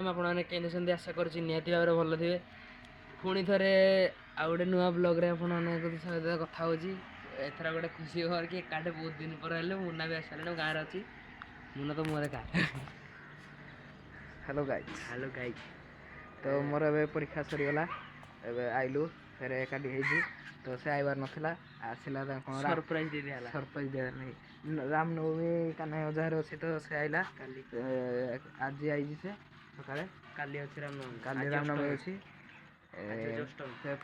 आपने केन्द्र आशा कर निहाती भाव भल थे पुणी थे आ गए नुआ ब्लग्रे सहित कथा एथर गोटे खुशी खबर कि एकाठे बहुत दिन पर मुन्ना भी आसारे गाँव अच्छी मुन्ना तो मुझे का हेलो गाइस हेलो गाइस तो मोर ए परीक्षा सरीगला आइलु फेर एकाठी हो तो से आइबार नाला आसला सरप्राइज दे दिया सरप्राइज दे रामनवमी कान्हा अजार अच्छे तो से आइला आज आई से सकाଳେ काली अच्छी काली रामनवमी अच्छी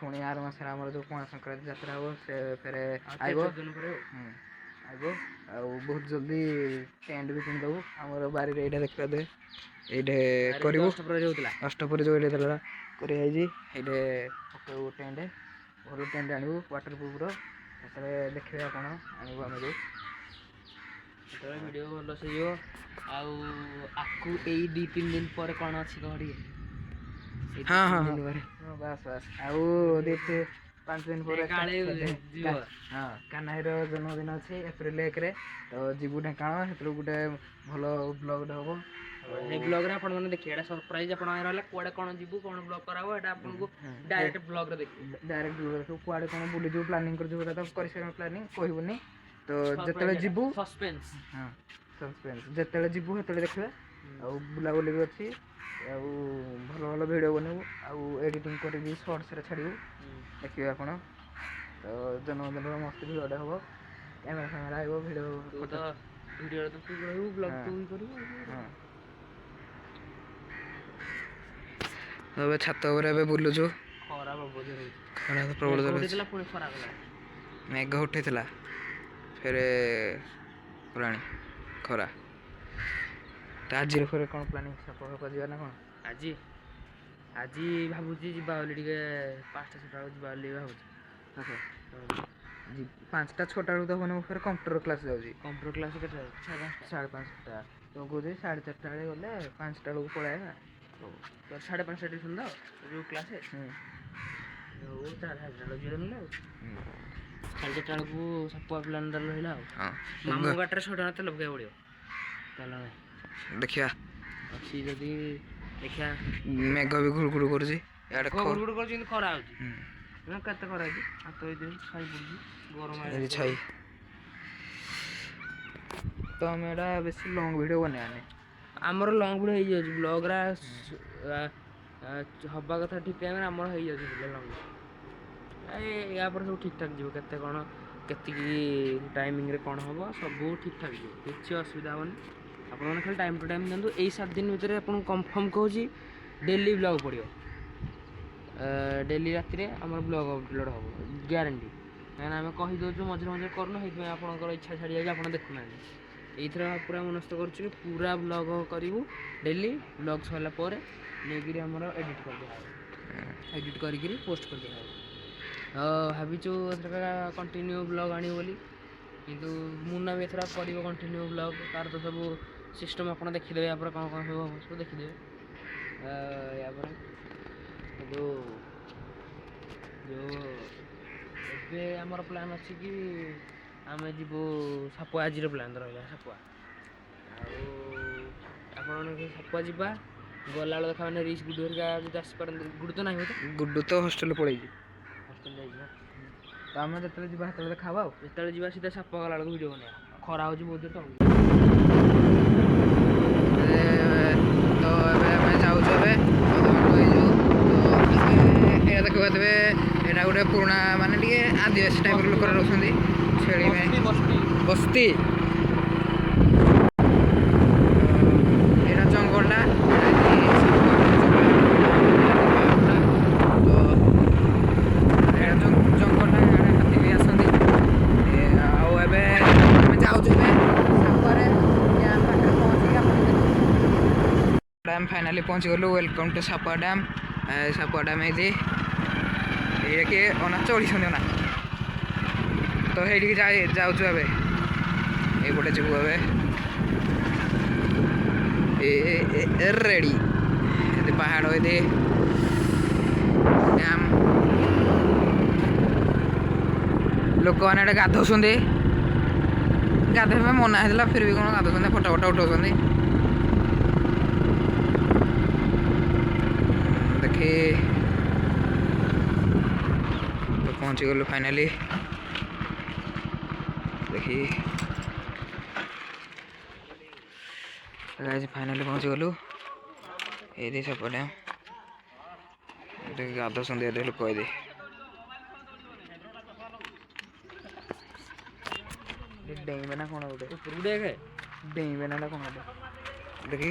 पुणी आर मस जो पणा संक्रांति यात्रा हम से फेर आइब बहुत जल्दी टेंट भी किनदेबू आम बारी यहाँ देखा दे ये अष्टपरी जो ये पकड़ू टेंट भल टेंट आणु वाटर प्रूफ देखिए आप आम जो वीडियो भल से आपको यही 2-3 दिन पर कौन अच्छी कह हाँ हाँ बस बस आउ 5 दिन पर हाँ कान्हाईर जन्मदिन अच्छे एप्रिल 1 तो जीवु ढेंकाण से गोटे भल ब्लॉग हम ब्लॉग रे आपण माने देखिए एटा सरप्राइज आपण रहला कोडे कोन जीवु कोन ब्लॉग कराबो एटा आपन को डायरेक्ट ब्लॉग रे देखि डायरेक्ट ब्लॉग रे कोडे कोन बुली जो प्लानिंग कर जो एटा तो करि से प्लानिंग कहबोनी तो जतले जीवु सस्पेंस हां सस्पेंस जतले जीवु हेतले देखबे आ बुला बुली भी अछि आ भल भल वीडियो बनबू आ एडिटिंग करि भी शॉर्ट्स रे छाडिबू देखिए आपण तो जन्मदिन मस्त वीडियो हबो कैमरा आइबो वीडियो फोटो वीडियो तो तू रहू ब्लॉग तू ही करू हां अब छात उपर बुलुचु खरा प्रबल खरा मेघ उठे फिर पुराणी खरा तो आज फिर कौन प्लानिंग सप जा ना कौन आज आज भावुची जी 5टा 6टा जा भावुची 5टा 6टा तो मैंने फिर कंप्यूटर क्लास जाऊँगी कंप्यूटर क्लास के 5:30 तो कहे 4:30 बेले गले 5टा बेलू पलाइबा तो 5:30 ट्यूशन दो जो क्लास है वो 4:30 साढ़े 4 को सपुआ प्लान रहा मामू गाटर छोटा तो लगे पड़ो चल देखिया अच्छी जदि देखिया मेघ भी घुड़घुड़ कर घुड़घुड़ कर खरा हो केते खरा हाथ छाई पड़ी गरम छाई तो आम एटा बेस लंग वीडियो बनाने आमर लंग वीडियो हो ब्लॉग रा हवा कथा ठीक टाइम आमर हो लंग या पर सब ठीक ठाक जीव केते कौन केतिकी टाइमिंग रे कौन हम सब ठीक ठाक जीव किसी असुविधा हेनी आपने खाली टाइम टू टाइम दिखाँ यही 7 दिन भितर आपको कन्फर्म कहूँ डेली ब्लॉग पड़ो डेली राति आम ब्लॉग अपलोड हम ग्यारंटी कहीं आम कहीदे मझे मझे करूँ से आपंकर इच्छा छाड़ी जाए आप देखुना ये पूरा मनस्थ कर पूरा ब्लॉग करूँ डेली ब्लॉग सरला नहीं आम एडिट कर एडिट कर पोस्ट कर भाविचु कंटिन्यू ब्लॉग आनी बोली किंतु मुन्ना भी एथरा कर कंटिन्यू ब्लॉग तार तो सब सिस्टम आप देखीदे या कौन कौन सब देखीदे या जो जो आमर प्लान अच्छी कि आम जीवु सापुआ आज प्लान रहा सापुआ सापुआ जावा गला देखा मैंने रिच गुडू हरिका आसपार गुडू तो ना गुडू तो हॉस्टेल पड़े तो आम जो जा खावा जो जा सीधा साप गला भिडियो बना खरा हो बहुत तो जाऊँ देखा देवे यहाँ गोटे पुराणा मानने आदिवासी टाइप लोक रोचे छेड़ी बस्ती यहाँ जंगलटा फाइनाली पहुँची गलु वेलकम टू सापुआ डैम ये कि अना चढ़ी ना तो ये जाऊँ ये पटे जीव ए रेडी पहाड़ ये डैम लोक मैंने गाधौं गाधोई मना है फिर भी कौन गाधौं फटो फटो उठाऊँ ଏଠି ତ ପହଞ୍ଚିଗଲୁ ଫାଇନାଲି। ଦେଖି ଫାଇନାଲି ପହଞ୍ଚିଗଲୁ। ଏଇଠି ସେପଟେ ଗାଧଉଛନ୍ତି ଏଠି ଲୋକ। ଏଇଠି ଡେଇଁବେ ନା କ'ଣ ଗୋଟେ, ଡେଇଁବେ ନା କ'ଣ ଗୋଟେ। ଦେଖି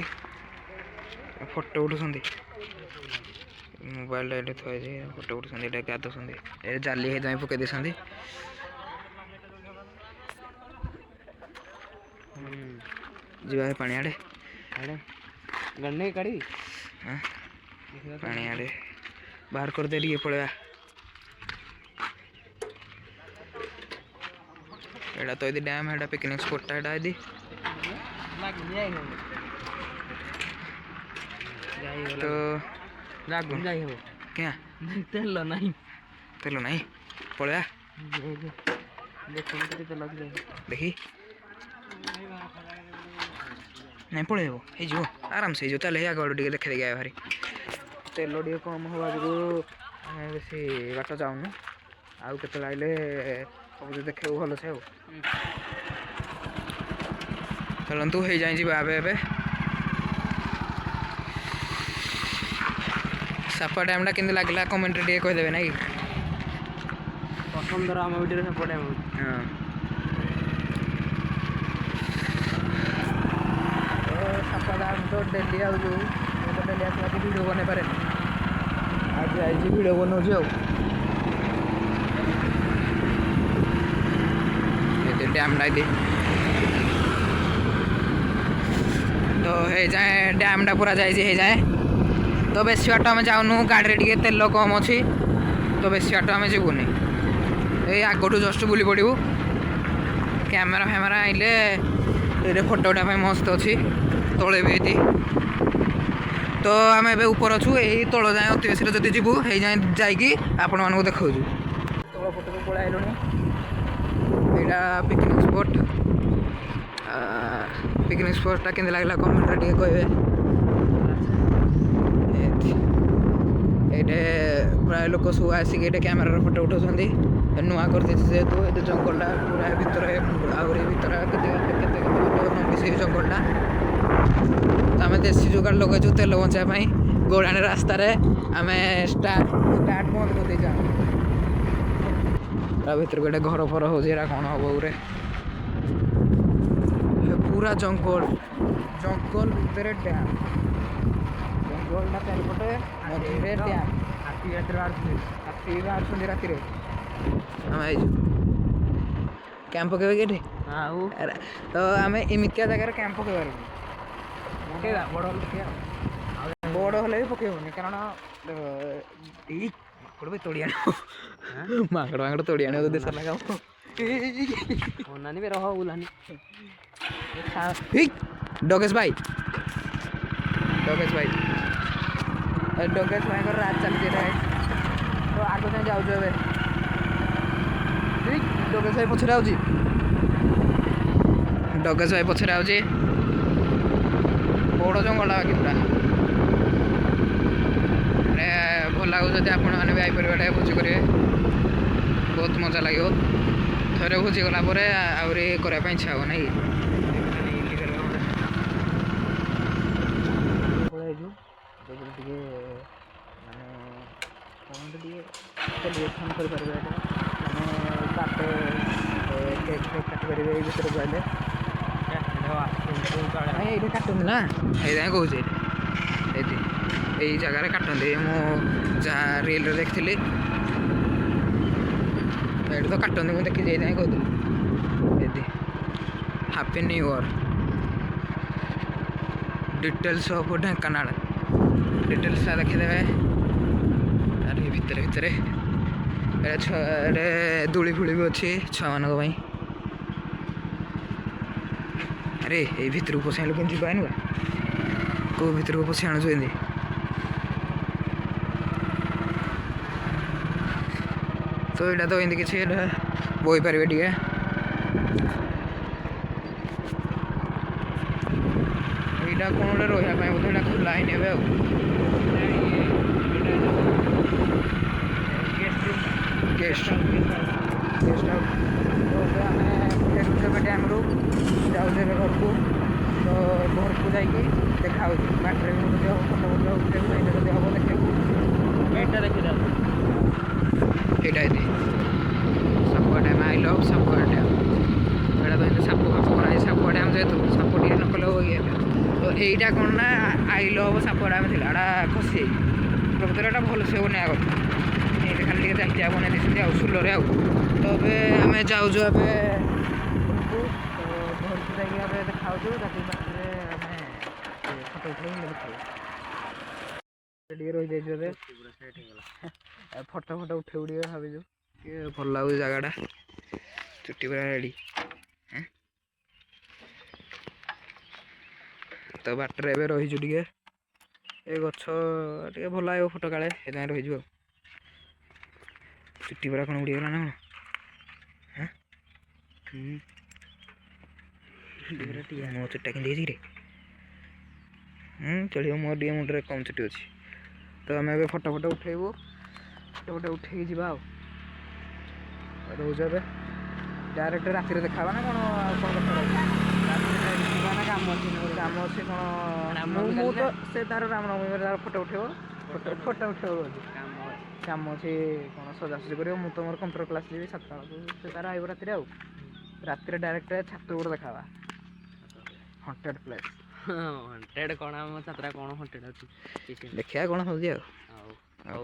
ଫଟୋ ଉଠୁଛନ୍ତି, ମୋବାଇଲଟା ଏଠି ଥୁଆ ହେଇଛି, ଫଟୋ ଉଠୁଛନ୍ତି। ଏଠି ଗାଧଉଛନ୍ତି, ଏଠି ଜାଲି ହେଇଥିପାଇଁ ପକେଇ ଦେଇଛନ୍ତି। ଯିବା ପାଣି ଆଡ଼େ, ପାଣି ଆଡ଼େ ବାହାର କରିଦେ ଟିକେ, ପଳେଇବା। ଏଇଟା ତ ଏଠି ଡ୍ୟାମ୍, ଏଇଟା ପିକନିକ୍ ସ୍ପଟ୍ଟା ଏଇଟା ଏଠି। ତ ଯାଇ ହବ क्या ତେଲ ନାହିଁ, तेल नहीं पलया देखी नहीं पलैब हो आराम से हो ताले आग टे देखे देखिए भारी तेल टे कम हवा जो बेसी बाट जाऊनु आउ के आइले सब देखे भल से चलतु हो जाए ए सापा डैम टा केमती लगला कमेंट टे कहीदेवे ना कि प्रथम थर आम वीडियो सापा डैम हाँ सापा डैम तो डेली आज तो डेली आसला वीडियो बन पारे आज आई वीडियो बनाऊँ डैम टा तो हे जाए डैम टा पूरा जाए जाए तो बेसी बाट आम जाऊनु गाड़ी टे तेल कम अच्छी तो बेसी बाट आम जीवनी ये आगठू जस्ट बुली पड़ू कैमेरा फैमेरा आइले ये फोटो उठा मस्त अच्छी तले भी ये तो आम ए ऊपर अच्छु यही तल जाए अति बेसी जब जीवु यही जाए जाकि आपण मानक देखा तल फोटो को पलि आइलुनी यहाँ पिकनिक स्पॉटा के लगला कमेंट टे कहे ये प्राय लोक सब आसिक कैमेरा फोटो उठाऊँ नुआ कर जेहेतु ये जंगलटा पूरा भर आहरी भर लंबी जंगलटा तो आम देसी जुगाड़ लगेचु तेल बचाई गौराणी रास्त आम स्टार्ट बंद कर दे भर गोटे घर फर हो कौन हम गोरे पूरा जंगल जंगल भर डैम जंगलटा चारिपटे मझे डैम हाथी बाहर राति आम आई कैंप पकेबे कि तो आम एमतिया जगार कैंप पकेबार बड़ हेल्ले भी पकेबनी कारण माकड़ तोड़ी आण माकड़ माकड़ तोड़ी आण देश लगा ओनानी रह बुलानी डोगेश भाई डोगेश भाई रात चलती रहे तो आग जाए जाऊँ ए डोगेश भाई पछरे आउची डोगेश भाई पछरे आउची बड़ जंगल बाकी पूरा भल लगे आपण मैंने भी आईपर भोजी करेंगे बहुत मजा लगे थे भोजी गलापर आहरी करने इच्छा हो ना सेलिब्रेसन करेंगे केक काटिपर ये भर गले ये काटुन ना ये कौच यही जगार काटते मुझे रियल देखी ये तो काटते मुझे देखी जाए कहती happy new year details of Dhenkanal details देखीदे अरे भितर भितर दूली फूली भी अच्छी छुआ मान अरे ये भितर को पसाइल के जी नुआ कौ भितर को पसी आणु तो यहाँ तो एमती किसी बोई पारे टे यहाँ कौन गोटे रहा बोधे खुला ही ने ଗେଷ୍ଟ ହାଉସ୍ ତ ଏବେ ଆମେ ଫେରୁଛୁ ଏବେ ଡ୍ୟାମ୍ରୁ ଯାଉଛୁ ଏବେ ଘରକୁ। ତ ଘରକୁ ଯାଇକି ଦେଖା ହେଉଛି ବାଟରେ ବି ଯଦି ହେବ ଫଟୋ ଫଟୋ ଉଠେଇବୁ ଏଇଟା ଯଦି ହେବ ଦେଖିବାକୁ ଏଇଟା ଦେଖିଥାନ୍ତୁ ଏଇଟା ଏଠି Sapua dam I love Sapua dam. ଏଇଟା ତ ଏମିତି ସାପ ଫାପ କରାହେଇ ସାପୁଆ ଡ୍ୟାମ୍ ଯେହେତୁ ସାପ ଟିକେ ନକଲେ ହବ କି ଏବେ। ତ ଏଇଟା କ'ଣ ନା ଆଇ ଲଭ୍ ସାପୁଆ ଡ୍ୟାମ୍ ଥିଲା ଏଇଟା ଖସିଯାଇଛି। ପ୍ରକୃତରେ ଏଇଟା ଭଲସେ ବନେଇବା କଥା ଏଇଟା ଖାଲି ଟିକେ ଚାଲିଚା ବନେଇ ଦେଇଛନ୍ତି ଆଉ ସୁଲରେ ଆଉ। ତ ଏବେ ଆମେ ଯାଉଛୁ ଏବେ ଘରକୁ। ତ ଘରକୁ ଯାଇକି ଏବେ ଦେଖାଉଛୁ ତାକୁ ବାଟରେ ଆମେ ଫଟୋ ଉଠେଇବୁ ଦେଖାଉ ଟିକେ ରହିଯାଇଛୁ ଏବେ ଫଟୋ ଉଠେଇବୁ ଟିକେ ଭାବିଛୁ ଟିକେ ଭଲ ଲାଗୁଛି ଜାଗାଟା ଚୁଟି ପୁରା ରେଡ଼ି। ତ ବାଟରେ ଏବେ ରହିଛୁ ଟିକେ ଏ ଗଛ ଟିକେ ଭଲ ଲାଗିବ ଫଟୋ କାଳେ ସେଥିପାଇଁ ରହିଛୁ ଆଉ। ଚୁଟି ପୁରା କ'ଣ ଉଡ଼ିଗଲା ନା କ'ଣ ମୋ ଚୁଟିଟା କେମିତି ହେଇଛି ରେ ଚଳିବ ମୋର ଟିକେ ମୁଣ୍ଡରେ କମ୍ ଚୁଟି ଅଛି। ତ ଆମେ ଏବେ ଫଟୋ ଉଠେଇବୁ ଫଟୋ ଉଠେଇକି ଯିବା ଆଉ। ରହୁଛୁ ଏବେ ଡାଇରେକ୍ଟ ରାତିରେ ଦେଖା ହେବା ନା କ'ଣ ଆଉ କ'ଣ କଥା ରହିଛି ଯିବା ନା କାମ ଅଛି କାମ ଅଛି କ'ଣ ମୁଁ ତ ସେ ତାର ରାମନବମୀ ତାର ଫଟୋ ଉଠେଇବ ଫଟୋ ଉଠେଇବ ଅଛି କାମ ଅଛି କ'ଣ ସଜାସଜି କରିବ। ମୁଁ ତ ମୋର କମ୍ପ୍ୟୁଟର କ୍ଲାସ୍ ଯିବି 7ଟା ବେଳକୁ ସେ ତାର ଆଇବ ରାତିରେ ଆଉ। ରାତିରେ ଡାଇରେକ୍ଟ ଛାତ ଉପରେ ଦେଖା ହେବା ହଣ୍ଟେଡ୍ ପ୍ଲେସ୍। ହଣ୍ଟେଡ୍ କ'ଣ ଆମ ଛାତ୍ରା କ'ଣ ହଣ୍ଟେଡ୍ ଅଛି ଦେଖିବା କ'ଣ ହେଉଛି ଆଉ। ହଉ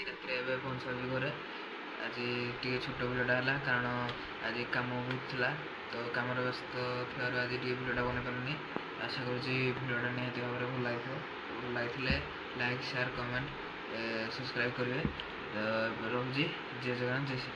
ରାତିରେ ଏବେ ପହଞ୍ଚିବି ଘରେ। ଆଜି ଟିକେ ଛୋଟ ଭିଡ଼ିଓଟା ହେଲା କାରଣ ଆଜି କାମ ବହୁତ ଥିଲା ତ କାମରେ ବ୍ୟସ୍ତ ଥିବାରୁ ଆଜି ଟିକେ ଭିଡ଼ିଓଟା ବନେଇ ପାରିଲିନି। ଆଶା କରୁଛି ଭିଡ଼ିଓଟା ନିହାତି ଭାବରେ ଭଲ ଲାଗିଥିବ। ଭଲ ଲାଗିଥିଲେ ଲାଇକ୍ ସେୟାର କମେଣ୍ଟ ସବସ୍କ୍ରାଇବ୍ କରିବେ। ରହୁଛି ଜୟ ଜଗନ୍ନାଥ ଜୟ ଶ୍ରୀ